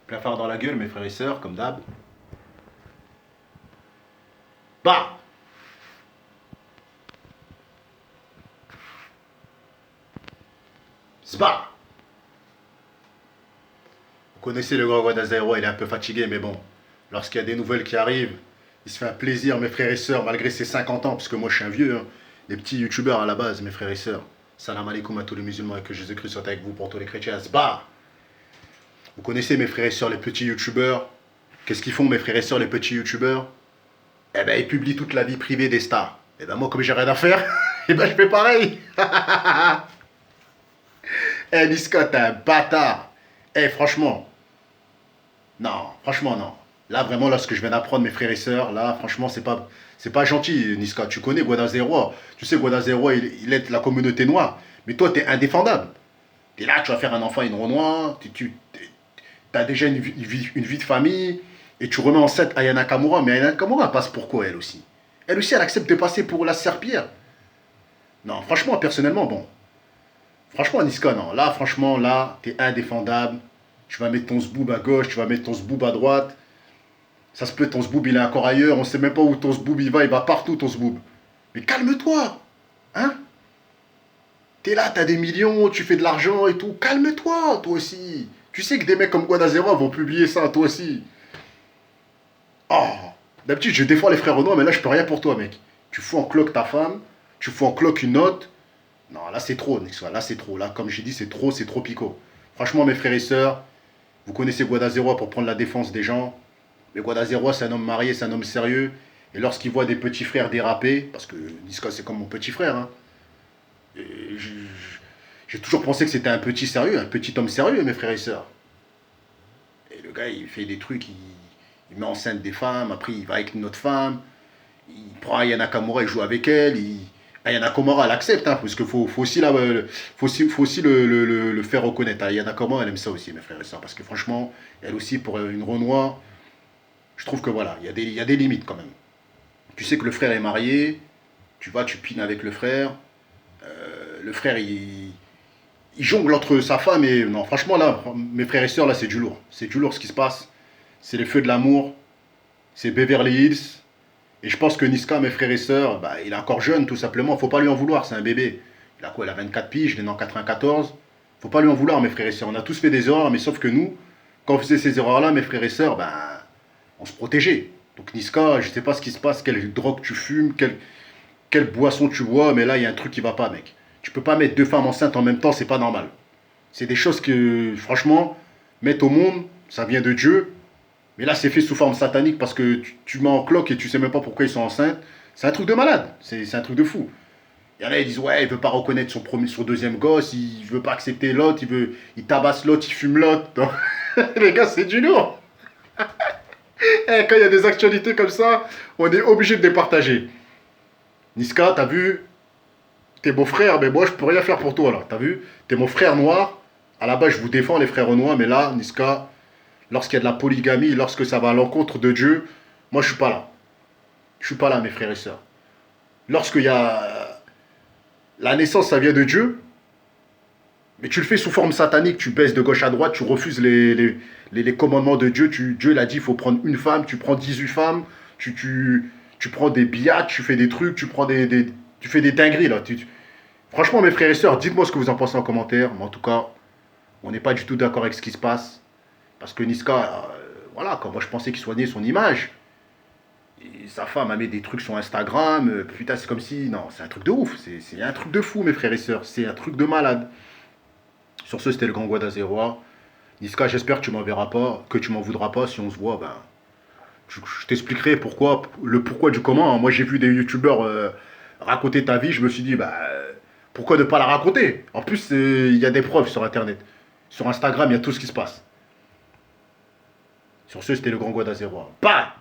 Plein phare dans la gueule, mes frères et sœurs, comme d'hab. Bah! Sba! Vous connaissez le grand Guadazero, il est un peu fatigué, mais bon. Lorsqu'il y a des nouvelles qui arrivent, il se fait un plaisir, mes frères et sœurs, malgré ses 50 ans, parce que moi je suis un vieux, hein. Les petits youtubeurs à la base, mes frères et sœurs. Salam alaikum à tous les musulmans et que Jésus-Christ soit avec vous pour tous les chrétiens. Sba! Vous connaissez mes frères et sœurs, les petits youtubeurs. Qu'est-ce qu'ils font, mes frères et sœurs, les petits youtubeurs? Eh ben, ils publient toute la vie privée des stars. Eh ben, moi, comme j'ai rien à faire, eh ben, je fais pareil. Eh, Niska, t'es un bâtard. Eh, franchement, non, franchement, non. Là, vraiment, là, ce que je viens d'apprendre, mes frères et sœurs, là, franchement, c'est pas gentil, Niska. Tu connais Guadazero. Tu sais, Guadazero, il aide la communauté noire. Mais toi, t'es indéfendable. T'es là, tu vas faire un enfant, une Renoir. Tu as déjà une vie de famille. Et tu remets enceinte Ayana Kamura. Mais Ayana Kamura passe pour quoi, elle aussi? Elle aussi, elle accepte de passer pour la serpillère. Non, franchement, personnellement, bon. Franchement, Niska, non. Là, franchement, là, t'es indéfendable. Tu vas mettre ton zboob à gauche, tu vas mettre ton zboob à droite. Ça se peut, ton zboob, il est encore ailleurs. On sait même pas où ton zboob, il va partout, ton zboob. Mais calme-toi. Hein? T'es là, t'as des millions, tu fais de l'argent et tout. Calme-toi, toi aussi. Tu sais que des mecs comme Guadazero vont publier ça, toi aussi. Oh, d'habitude, je défends les frères Renoir, mais là, je peux rien pour toi, mec. Tu fous en cloque ta femme, tu fous en cloque une autre. Non, là, c'est trop, Nixa. Là, c'est trop. Là, comme j'ai dit, c'est trop pico. Franchement, mes frères et sœurs, vous connaissez Guadazero pour prendre la défense des gens. Mais Guadazero, c'est un homme marié, c'est un homme sérieux. Et lorsqu'il voit des petits frères déraper, parce que Niska, c'est comme mon petit frère, hein, et j'ai toujours pensé que c'était un petit sérieux, un petit homme sérieux, mes frères et sœurs. Et le gars, il fait des trucs, il met enceinte des femmes, après il va avec une autre femme, il prend Ayana Kamura, il joue avec elle, Ayana Kamura, elle accepte, hein, parce qu'il faut aussi, faut aussi le faire reconnaître. Ayana Kamura, elle aime ça aussi, mes frères et sœurs, parce que franchement, elle aussi, pour une Renoir, je trouve que voilà, il y a des limites quand même. Tu sais que le frère est marié, tu vas, tu pines avec le frère, le frère, il jongle entre sa femme et... Non, franchement, là, mes frères et sœurs, là, c'est du lourd. C'est du lourd ce qui se passe. C'est les feux de l'amour. C'est Beverly Hills. Et je pense que Niska, mes frères et sœurs, bah, il est encore jeune, tout simplement. Faut pas lui en vouloir, c'est un bébé. Il a quoi? Il a 24 piges, il est né en 94. Faut pas lui en vouloir, mes frères et sœurs. On a tous fait des erreurs, mais sauf que nous, quand on faisait ces erreurs-là, mes frères et sœurs, ben, on se protégeait. Donc Niska, je sais pas ce qui se passe, quelle drogue tu fumes, quelle boisson tu bois, mais là, il y a un truc qui va pas, mec. Tu peux pas mettre deux femmes enceintes en même temps, c'est pas normal. C'est des choses que, franchement, mettre au monde, ça vient de Dieu. Mais là, c'est fait sous forme satanique parce que tu mets en cloque et tu sais même pas pourquoi ils sont enceintes. C'est un truc de malade. C'est un truc de fou. Il y en a, ils disent, ouais, il veut pas reconnaître son deuxième gosse, il veut pas accepter l'autre, il tabasse l'autre, il fume l'autre. Les gars, c'est du lourd. Eh, quand il y a des actualités comme ça, on est obligé de les partager. Niska, t'as vu, t'es mon frère, mais moi je peux rien faire pour toi là. T'as vu? T'es mon frère noir. À la base, je vous défends les frères noirs, mais là, Niska, lorsqu'il y a de la polygamie, lorsque ça va à l'encontre de Dieu, moi je suis pas là. Je suis pas là, mes frères et sœurs. Lorsqu'il y a la naissance, ça vient de Dieu, mais tu le fais sous forme satanique, tu baisses de gauche à droite, tu refuses les commandements de Dieu. Dieu l'a dit, il faut prendre une femme, tu prends 18 femmes, tu prends des billets, tu fais des trucs, tu fais des dingueries là. Franchement, mes frères et sœurs, dites-moi ce que vous en pensez en commentaire. Mais en tout cas, on n'est pas du tout d'accord avec ce qui se passe. Parce que Niska, voilà, quand moi je pensais qu'il soignait son image, et sa femme a mis des trucs sur Instagram, putain, c'est comme si. Non, c'est un truc de ouf. C'est un truc de fou, mes frères et sœurs. C'est un truc de malade. Sur ce, c'était le grand Guadazero. Niska, j'espère que tu m'en verras pas, que tu m'en voudras pas. Si on se voit, ben, je t'expliquerai le pourquoi du comment. Moi, j'ai vu des youtubeurs raconter ta vie. Je me suis dit, bah, pourquoi ne pas la raconter? En plus, il y a des preuves sur Internet. Sur Instagram, il y a tout ce qui se passe. Sur ce, c'était le grand Guadazero. Bah!